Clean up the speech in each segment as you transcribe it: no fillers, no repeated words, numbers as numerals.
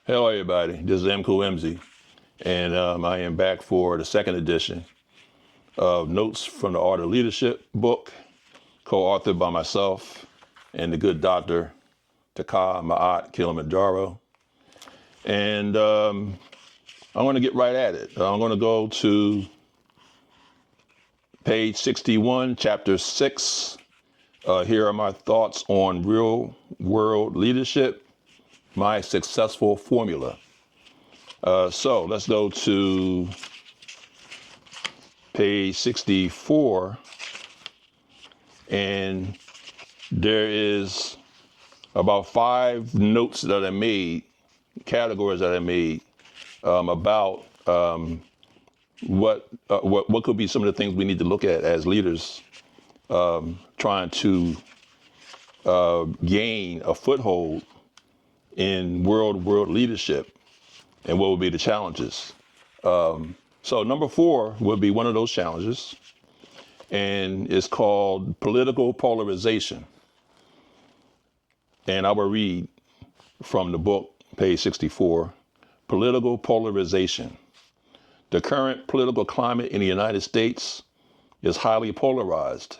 Hello, everybody. This is M. Cool and I am back for the second edition of Notes from the Art of Leadership book, co-authored by myself and the good Dr. Taka Ma'at Kilimanjaro. And I'm going to get right at it. I'm going to go to page 61, chapter 6. Here are my thoughts on real world leadership, my successful formula. So let's go to page 64, and there is about 5 notes that I made, categories that I made about what could be some of the things we need to look at as leaders trying to gain a foothold in world leadership, and what would be the challenges. So number 4 would be one of those challenges, and it's called political polarization. And I will read from the book, page 64, political polarization. The current political climate in the United States is highly polarized,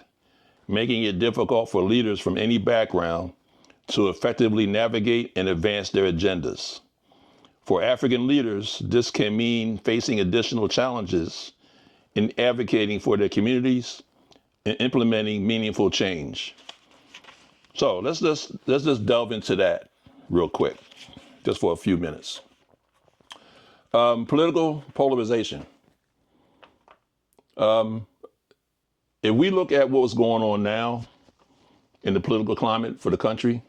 making it difficult for leaders from any background to effectively navigate and advance their agendas. For African leaders, this can mean facing additional challenges in advocating for their communities and implementing meaningful change. So let's just delve into that real quick, just for a few minutes. Political polarization. If we look at what's going on now in the political climate for the country,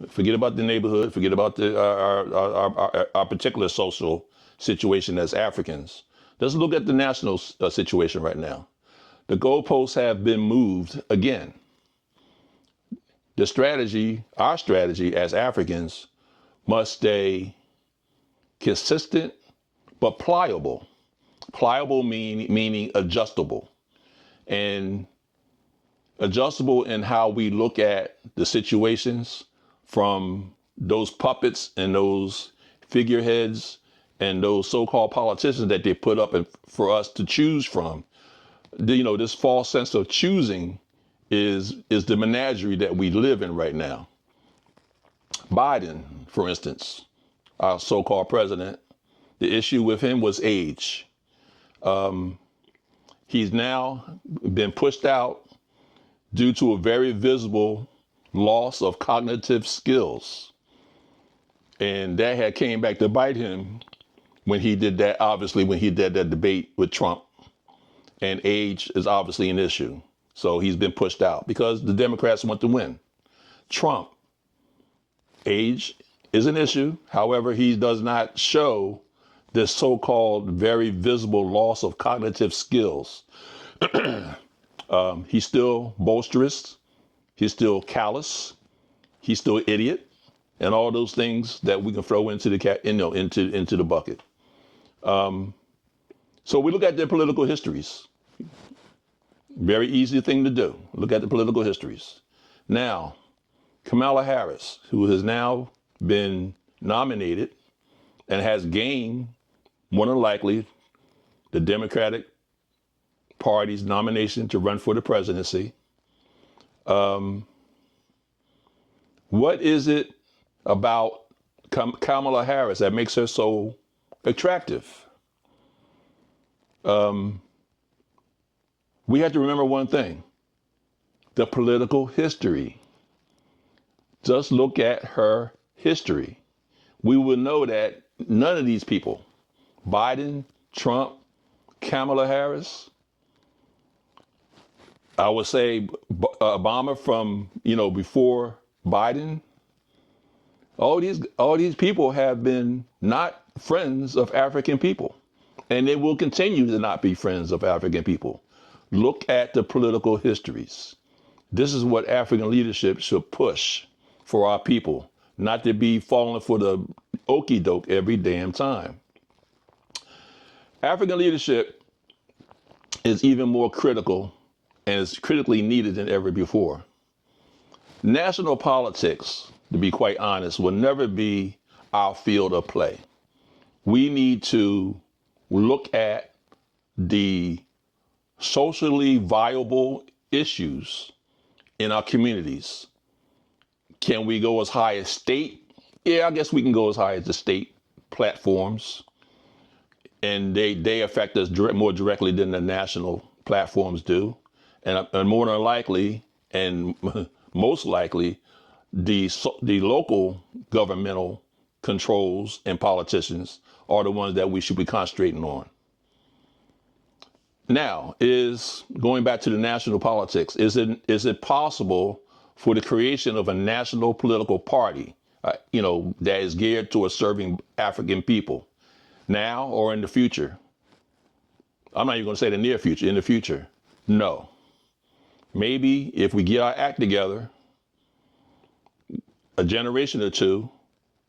forget about the neighborhood, forget about our particular social situation as Africans. Let's look at the national situation right now. The goalposts have been moved again. The strategy, our strategy as Africans, must stay consistent but pliable. Pliable meaning adjustable. And adjustable in how we look at the situations, from those puppets and those figureheads and those so-called politicians that they put up for us to choose from. This false sense of choosing is the menagerie that we live in right now. Biden, for instance, our so-called president, the issue with him was age. He's now been pushed out due to a very visible loss of cognitive skills. And that had came back to bite him when he did that, obviously, when he did that debate with Trump. And age is obviously an issue. So he's been pushed out because the Democrats want to win. Trump, age is an issue. However, he does not show this so-called very visible loss of cognitive skills. He's still boisterous. He's still callous. He's still idiot, and all those things that we can throw into the into the bucket. So we look at their political histories. Very easy thing to do. Look at the political histories. Now, Kamala Harris, who has now been nominated and has gained, more than likely, the Democratic Party's nomination to run for the presidency. What is it about Kamala Harris that makes her so attractive? We have to remember one thing: the political history. Just look at her history. We will know that none of these people, Biden, Trump, Kamala Harris, I would say Obama from, before Biden, all these people have been not friends of African people, and they will continue to not be friends of African people. Look at the political histories. This is what African leadership should push for our people, not to be falling for the okie doke every damn time. African leadership is even more critical and is critically needed than ever before. National politics, to be quite honest, will never be our field of play. We need to look at the socially viable issues in our communities. Can we go as high as state? Yeah, I guess we can go as high as the state platforms. And they affect us more directly than the national platforms do. And more than likely, and most likely, the local governmental controls and politicians are the ones that we should be concentrating on. Now, is going back to the national politics, is it possible for the creation of a national political party, that is geared towards serving African people now or in the future? I'm not even going to say the near future, in the future. No. Maybe if we get our act together, a generation or two,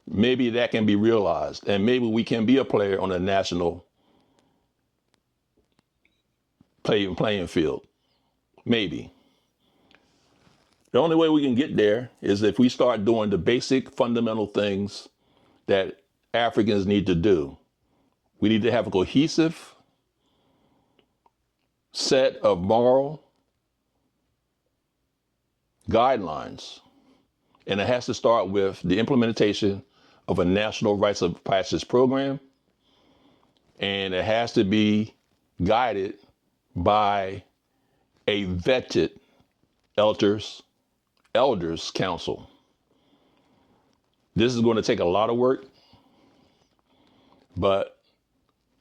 maybe that can be realized, and maybe we can be a player on a national playing field. Maybe. The only way we can get there is if we start doing the basic fundamental things that Africans need to do. We need to have a cohesive set of moral guidelines. And it has to start with the implementation of a national rites of passage program. And it has to be guided by a vetted elders council. This is going to take a lot of work, but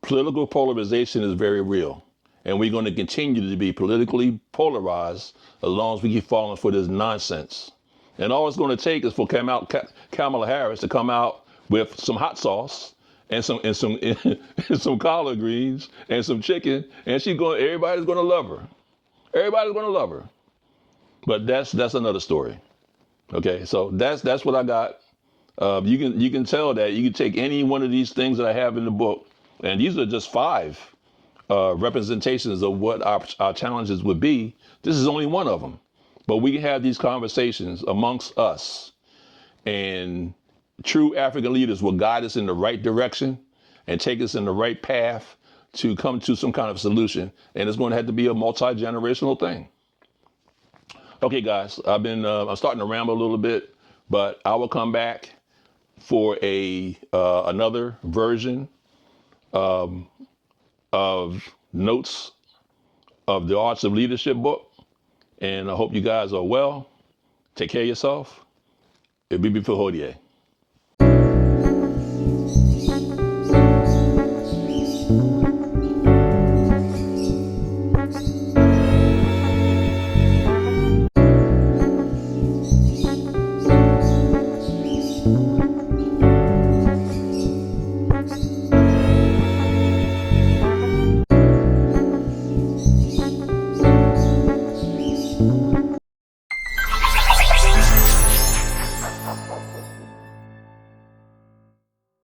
political polarization is very real. And we're going to continue to be politically polarized as long as we keep falling for this nonsense. And all it's going to take is for Kamala Harris to come out with some hot sauce and some some collard greens and some chicken, and everybody's going to love her. Everybody's going to love her. But that's another story. Okay, so that's what I got. You can tell that you can take any one of these things that I have in the book, and these are just 5 representations of what our challenges would be. This is only one of them. But we can have these conversations amongst us, and true African leaders will guide us in the right direction and take us in the right path to come to some kind of solution. And it's going to have to be a multi-generational thing. Okay, guys, I'm starting to ramble a little bit, but I will come back for another version of notes of the Arts of Leadership book. And I hope you guys are well. Take care of yourself. Abibifahodie.